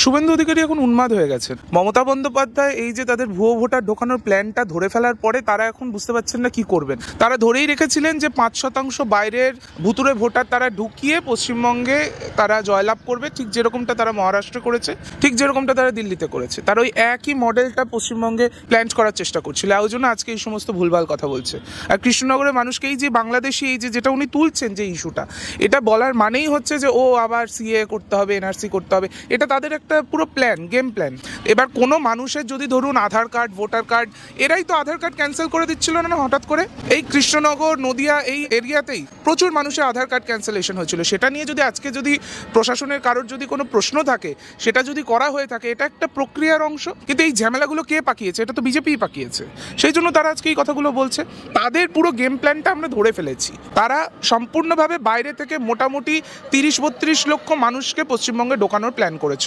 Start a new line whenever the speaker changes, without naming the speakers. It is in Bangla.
শুভেন্দু অধিকারী এখন উন্মাদ হয়ে গেছেন। মমতা বন্দ্যোপাধ্যায় এই যে তাদের ভুয়ো ভোটার ঢোকানোর প্ল্যানটা ধরে ফেলার পরে তারা এখন বুঝতে পারছেন না কি করবেন। তারা ধরেই রেখেছিলেন যে 5% বাইরের ভুতুরে ভোটার তারা ঢুকিয়ে পশ্চিমবঙ্গে তারা জয়লাভ করবে, ঠিক যেরকমটা তারা মহারাষ্ট্রে করেছে, ঠিক যেরকমটা তারা দিল্লিতে করেছে। তারা ওই একই মডেলটা পশ্চিমবঙ্গে প্ল্যান করার চেষ্টা করছিল, ওই জন্য আজকে এই সমস্ত ভুলভাল কথা বলছে। আর কৃষ্ণনগরের মানুষকে এই যে বাংলাদেশি এই যেটা উনি তুলছেন যে ইস্যুটা, এটা বলার মানেই হচ্ছে যে ও আবার সিএ করতে হবে, এনআরসি করতে হবে, এটা তাদের একটা পুরো প্ল্যান, গেম প্ল্যান। এবার কোনো মানুষের যদি ধরুন আধার কার্ড, ভোটার কার্ড, এরাই তো আধার কার্ড ক্যান্সেল করে দিচ্ছিল না হঠাৎ করে। এই কৃষ্ণনগর, নদিয়া এই এরিয়াতেই প্রচুর মানুষের আধার কার্ড ক্যান্সেলেশন হয়েছিল। সেটা নিয়ে যদি আজকে যদি প্রশাসনের কারোর যদি কোনো প্রশ্ন থাকে, সেটা যদি করা হয়ে থাকে, এটা একটা প্রক্রিয়ার অংশ। কিন্তু এই ঝামেলাগুলো কে পাকিয়েছে? এটা তো বিজেপিই পাকিয়েছে। সেই জন্য তারা আজকে এই কথাগুলো বলছে। তাদের পুরো গেম প্ল্যানটা আমরা ধরে ফেলেছি। তারা সম্পূর্ণভাবে বাইরে থেকে মোটামুটি 30-32 লক্ষ মানুষকে পশ্চিমবঙ্গে ঢোকানোর প্ল্যান করেছিল।